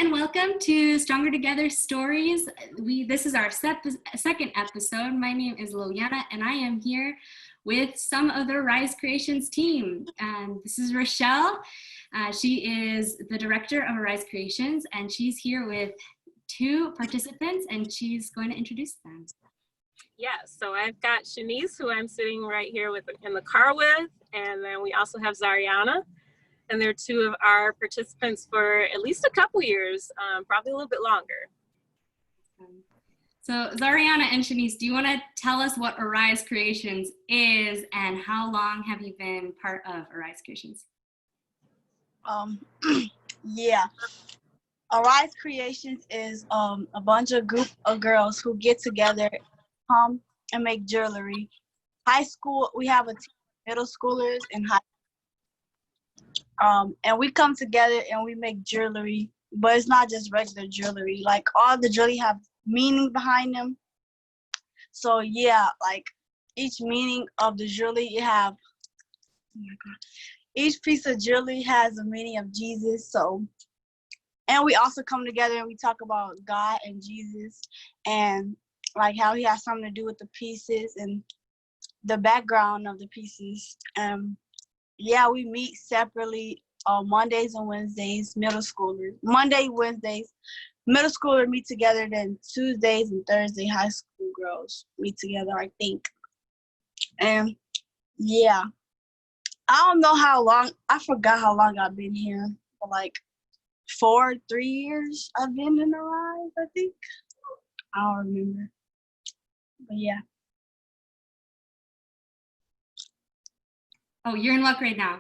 and welcome to Stronger Together Stories. This is our second episode. My name is Liliana, and I am here with some of the Rise Creations team. This is Richelle. She is the director of Rise Creations, and she's here with two participants, and she's going to introduce them. Yeah, so I've got Shanyce, who I'm sitting right here with in the car with, and then we also have Zarriona. And they're two of our participants for at least a couple years, probably a little bit longer. So Zarriona and Shanyce, do you want to tell us what Arise Creations is and how long have you been part of Arise Creations? Yeah. Arise Creations is a bunch of group of girls who get together, come and make jewelry. High school, we have a team of middle schoolers and high and we come together and we make jewelry, but it's not just regular jewelry. Like all the jewelry have meaning behind them. So yeah, like each meaning of the jewelry each piece of jewelry has a meaning of Jesus. So, and we also come together and we talk about God and Jesus and like how he has something to do with the pieces and the background of the pieces. Yeah, we meet separately on Mondays and Wednesdays, middle schoolers. Wednesdays, middle schoolers meet together, then Tuesdays and Thursday, high school girls meet together, I think. And yeah, I don't know how long, I forgot how long I've been here, but like 3 years I've been in Arise, I think. I don't remember, but yeah. Oh, you're in what grade now?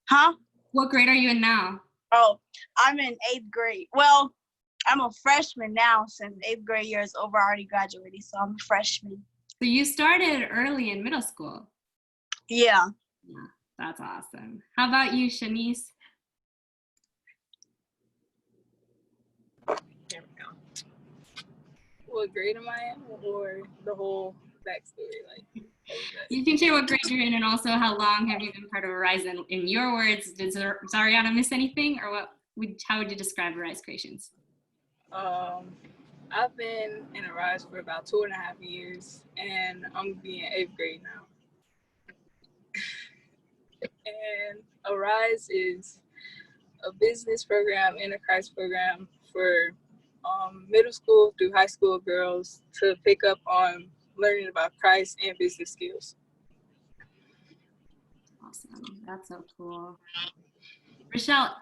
Huh? What grade are you in now? Oh, I'm in 8th grade. Well, I'm a freshman now since 8th grade year is over. I already graduated, so I'm a freshman. So you started early in middle school. Yeah. Yeah, that's awesome. How about you, Shanyce? There we go. What grade am I in, or the whole backstory? Like, you can share what grade you're in, and also how long have you been part of Arise? In your words, did Zarriona miss anything, or how would you describe Arise Creations? I've been in Arise for about 2.5 years, and I'm gonna be in 8th grade now. And Arise is a business program, inner Christ program for middle school through high school girls to pick up on learning about Christ and business skills. Awesome. That's so cool. Richelle,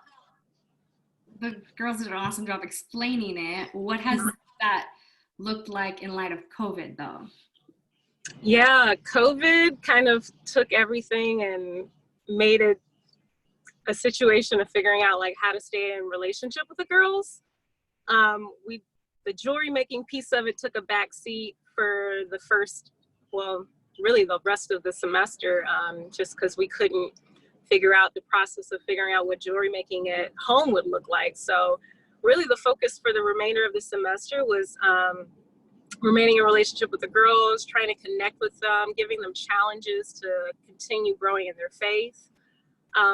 the girls did an awesome job explaining it. What has that looked like in light of COVID, though? Yeah, COVID kind of took everything and made it a situation of figuring out like how to stay in relationship with the girls. The jewelry making piece of it took a back seat for the really the rest of the semester, just because we couldn't figure out the process of figuring out what jewelry making at home would look like. So really the focus for the remainder of the semester was remaining in relationship with the girls, trying to connect with them, giving them challenges to continue growing in their faith.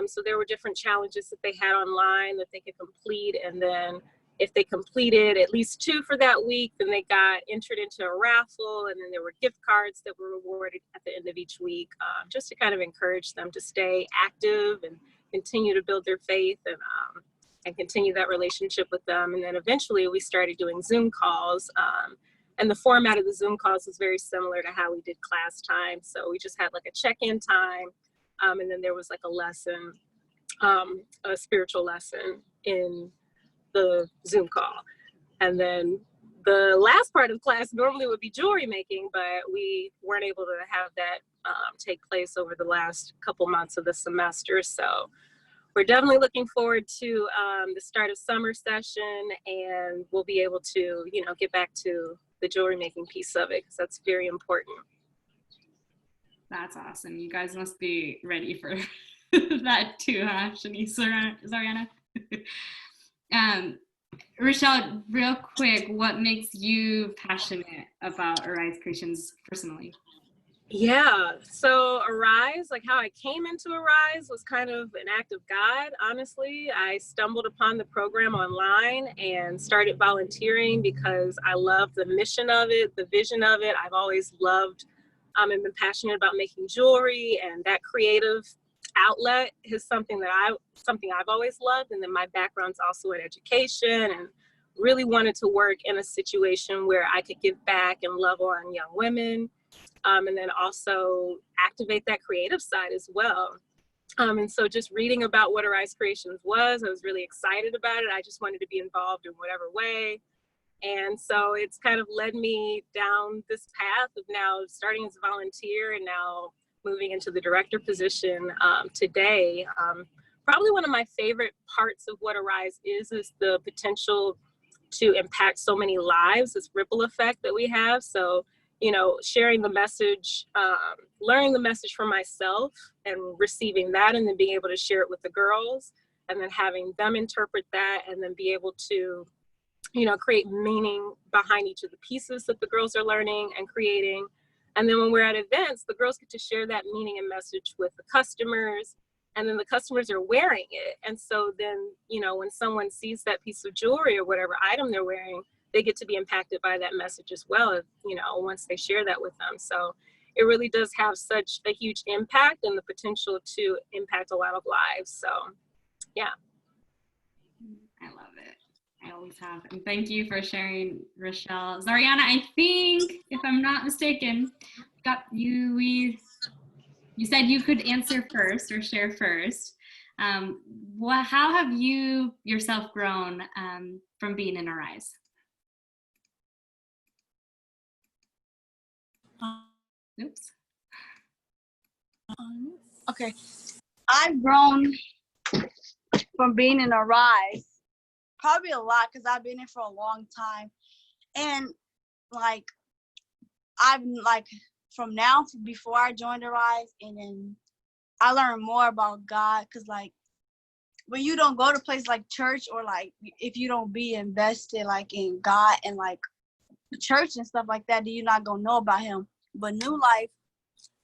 So there were different challenges that they had online that they could complete, and then if they completed at least 2 for that week, then they got entered into a raffle, and then there were gift cards that were rewarded at the end of each week, just to kind of encourage them to stay active and continue to build their faith and continue that relationship with them. And then eventually we started doing Zoom calls, and the format of the Zoom calls was very similar to how we did class time. So we just had like a check-in time, and then there was like a lesson, a spiritual lesson in the Zoom call. And then the last part of class normally would be jewelry making, but we weren't able to have that take place over the last couple months of the semester. So we're definitely looking forward to the start of summer session, and we'll be able to, get back to the jewelry making piece of it, because that's very important. That's awesome. You guys must be ready for that too, huh, Shanyce, Zarriona? Richelle, real quick, what makes you passionate about Arise Creations personally? Yeah, so Arise, like how I came into Arise was kind of an act of God, honestly. I stumbled upon the program online and started volunteering because I love the mission of it, the vision of it. I've always loved and been passionate about making jewelry, and that creative outlet is something I've always loved. And then my background's also in education, and really wanted to work in a situation where I could give back and love on young women, and then also activate that creative side as well. And so just reading about what Arise Creations was, I was really excited about it. I just wanted to be involved in whatever way. And so it's kind of led me down this path of now starting as a volunteer and now moving into the director position today. Probably one of my favorite parts of what Arise is the potential to impact so many lives, this ripple effect that we have. So, you know, sharing the message, learning the message for myself and receiving that, and then being able to share it with the girls, and then having them interpret that, and then be able to, you know, create meaning behind each of the pieces that the girls are learning and creating. And then when we're at events, the girls get to share that meaning and message with the customers, and then the customers are wearing it. And so then, you know, when someone sees that piece of jewelry or whatever item they're wearing, they get to be impacted by that message as well, you know, once they share that with them. So it really does have such a huge impact and the potential to impact a lot of lives. So, yeah. I love it. I always have. And thank you for sharing, Richelle. Zarriona, I think, if I'm not mistaken, you said you could answer first or share first. How have you yourself grown from being in Arise? Oops. Okay. I've grown from being in Arise probably a lot because I've been in for a long time. And like, I've like, from now to before I joined Arise, and then I learned more about God, because like, when you don't go to places like church, or like if you don't be invested like in God and like church and stuff like that, then you're not gonna know about him. But New Life,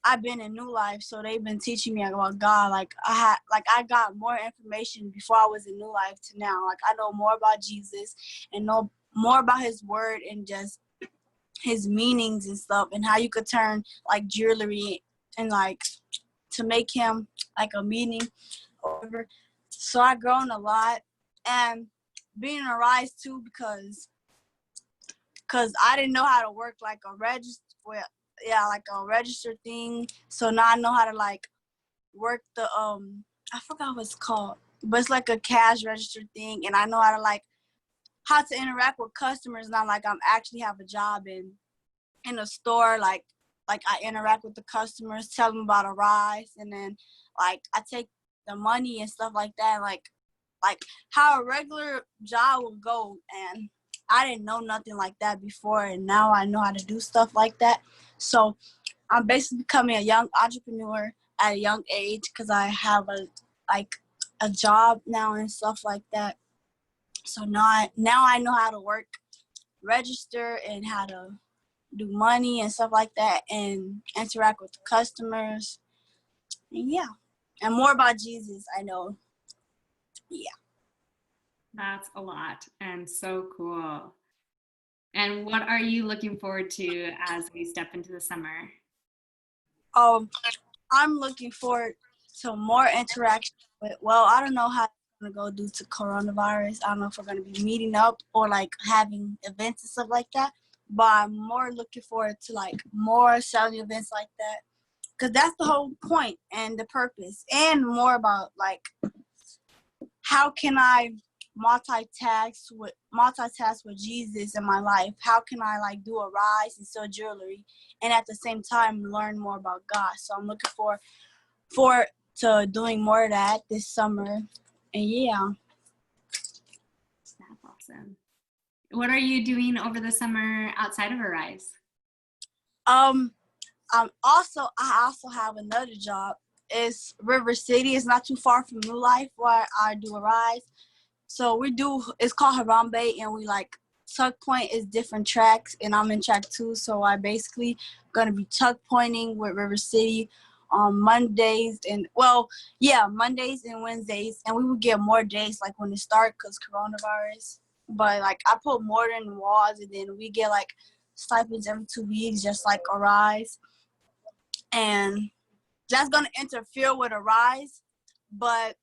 I've been in New Life, so they've been teaching me about God. Like I got more information before I was in New Life to now. Like I know more about Jesus and know more about his word and just his meanings and stuff, and how you could turn like jewelry and like to make him like a meaning or whatever. So I've grown a lot, and being in Arise too, because I didn't know how to work like a register, like a register thing. So now I know how to like work the I forgot what it's called, but it's like a cash register thing, and I know how to interact with customers now. Like I'm actually have a job in a store, like I interact with the customers, tell them about Arise, and then like I take the money and stuff like that, like how a regular job would go. And I didn't know nothing like that before, and now I know how to do stuff like that. So I'm basically becoming a young entrepreneur at a young age, because I have a job now and stuff like that. So now I know how to work register and how to do money and stuff like that, and interact with the customers. And yeah, and more about Jesus, I know. Yeah. That's a lot and so cool. And what are you looking forward to as we step into the summer? I'm looking forward to more interaction with, well, I don't know how it's going to go due to coronavirus. I don't know if we're going to be meeting up or like having events and stuff like that. But I'm more looking forward to like more selling events like that, because that's the whole point and the purpose, and more about like how can I multitask with Jesus in my life? How can I like do Arise and sell jewelry and at the same time learn more about God? So I'm looking forward to doing more of that this summer. And yeah. That's awesome. What are you doing over the summer outside of Arise? I also have another job. It's River City. It's not too far from New Life where I do Arise. So it's called Harambe, and we like tuck point is different tracks, and I'm in track 2, so I basically gonna be tuck pointing with River City on Mondays Mondays and Wednesdays, and we would get more days like when it start because coronavirus. But like I put more than walls, and then we get like stipends every 2 weeks, just like a rise, and that's gonna interfere with a rise. But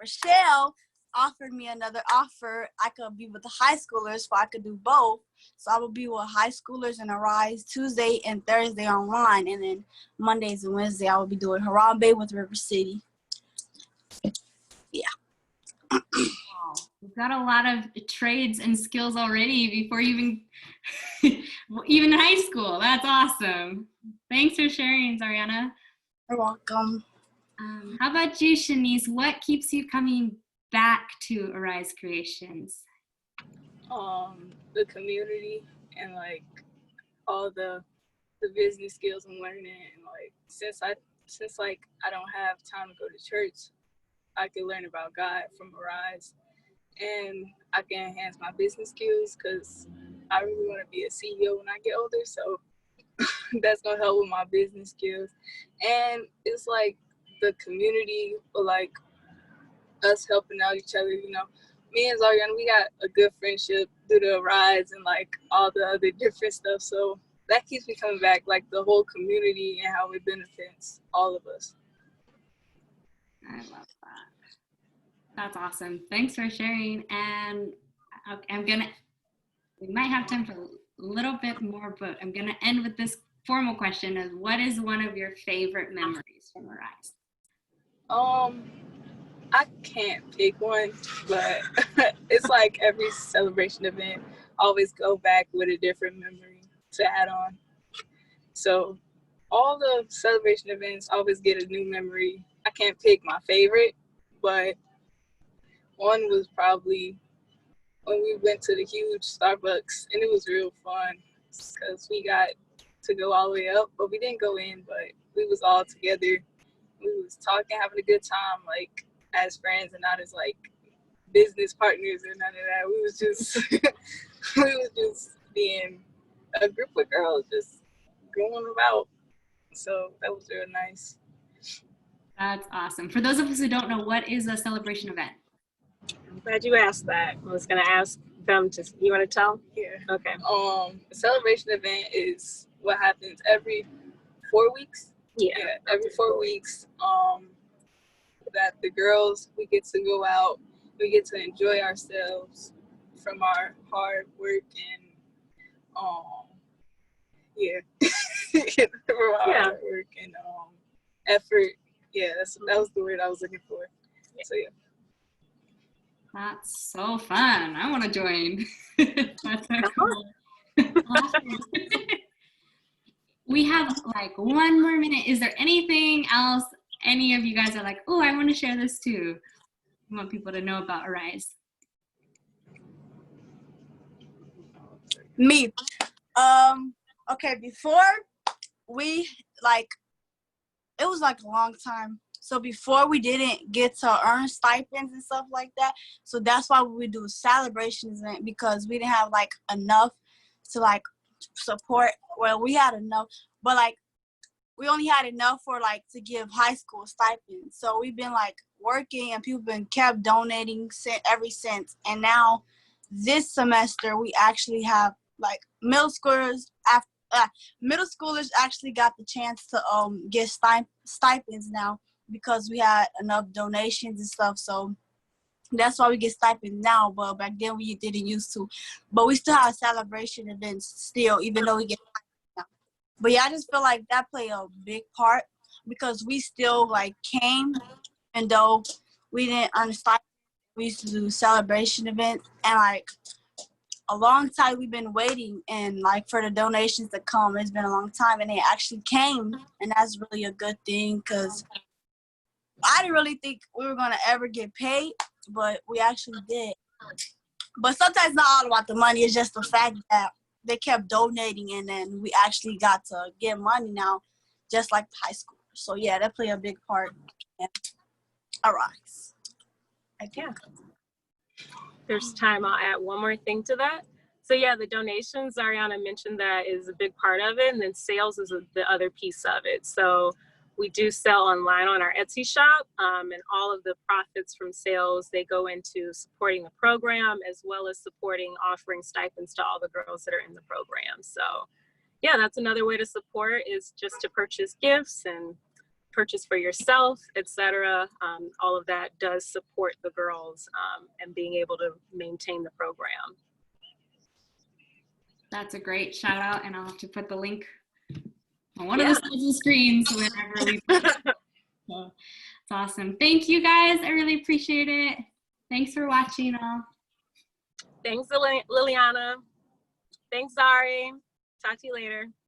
Richelle offered me another offer. I could be with the high schoolers, so I could do both. So I will be with high schoolers in a rise Tuesday and Thursday online, and then Mondays and Wednesday I will be doing Harambe with River City. Yeah. Wow. We've got a lot of trades and skills already before you even high school. That's awesome. Thanks for sharing, Zarriona. You're welcome. How about you, Shanyce? What keeps you coming back to Arise Creations? The community and like all the business skills I'm learning, and like since I don't have time to go to church, I can learn about God from Arise, and I can enhance my business skills because I really want to be a CEO when I get older. So that's gonna help with my business skills, and it's like the community, but like us helping out each other. You know, me and Zarriona, we got a good friendship through the rides and like all the other different stuff. So that keeps me coming back, like the whole community and how it benefits all of us. I love that. That's awesome. Thanks for sharing. And we might have time for a little bit more, but I'm gonna end with this formal question of what is one of your favorite memories from Arise? I can't pick one, but it's like every celebration event, I always go back with a different memory to add on. So all the celebration events always get a new memory. I can't pick my favorite, but one was probably when we went to the huge Starbucks, and it was real fun because we got to go all the way up, but we didn't go in, but we was all together. We was talking, having a good time, like as friends and not as like business partners or none of that. We was just we was just being a group of girls just going about. So that was real nice. That's awesome. For those of us who don't know, what is a celebration event? I'm glad you asked that. I was going to ask them to, you want to tell? Yeah. Okay. A celebration event is what happens every 4 weeks. Yeah. Every 4 weeks. That the girls, we get to go out, we get to enjoy ourselves from our hard work and from our hard work and effort. Yeah, that was the word I was looking for. So yeah. That's so fun. I want to join. That's so cool. Awesome. We have like 1 more minute. Is there anything else any of you guys are like, oh, I want to share this too? I want people to know about Arise. Me. Okay, before we like, it was like a long time. So before we didn't get to earn stipends and stuff like that. So that's why we would do a celebration event, because we didn't have like enough to like support. Well, we had enough, but like we only had enough for like to give high school stipends. So we've been like working, and people been kept donating every since. And now this semester we actually have like middle schoolers actually got the chance to get stipends now, because we had enough donations and stuff. So that's why we get stipends now, but back then we didn't used to. But we still have celebration events still, even though we get stipends now. But yeah, I just feel like that played a big part, because we still like came, and though we didn't understand, we used to do celebration events, and like a long time we've been waiting, and like for the donations to come. It's been a long time, and they actually came, and that's really a good thing, because I didn't really think we were gonna ever get paid, but we actually did. But sometimes not all about the money. It's just the fact that they kept donating, and then we actually got to get money now, just like high school. So yeah, that played a big part in Arise. Yeah. There's time. I'll add one more thing to that. So yeah, the donations, Zarriona mentioned, that is a big part of it. And then sales is the other piece of it. So we do sell online on our Etsy shop, and all of the profits from sales, they go into supporting the program, as well as supporting offering stipends to all the girls that are in the program. So yeah, that's another way to support, is just to purchase gifts and purchase for yourself, etc. All of that does support the girls and being able to maintain the program. That's a great shout out, and I'll have to put the link on one of Yeah. the screens whenever we post. So it's awesome. Thank you guys. I really appreciate it. Thanks for watching all. Thanks, Liliana. Thanks, Zari. Talk to you later.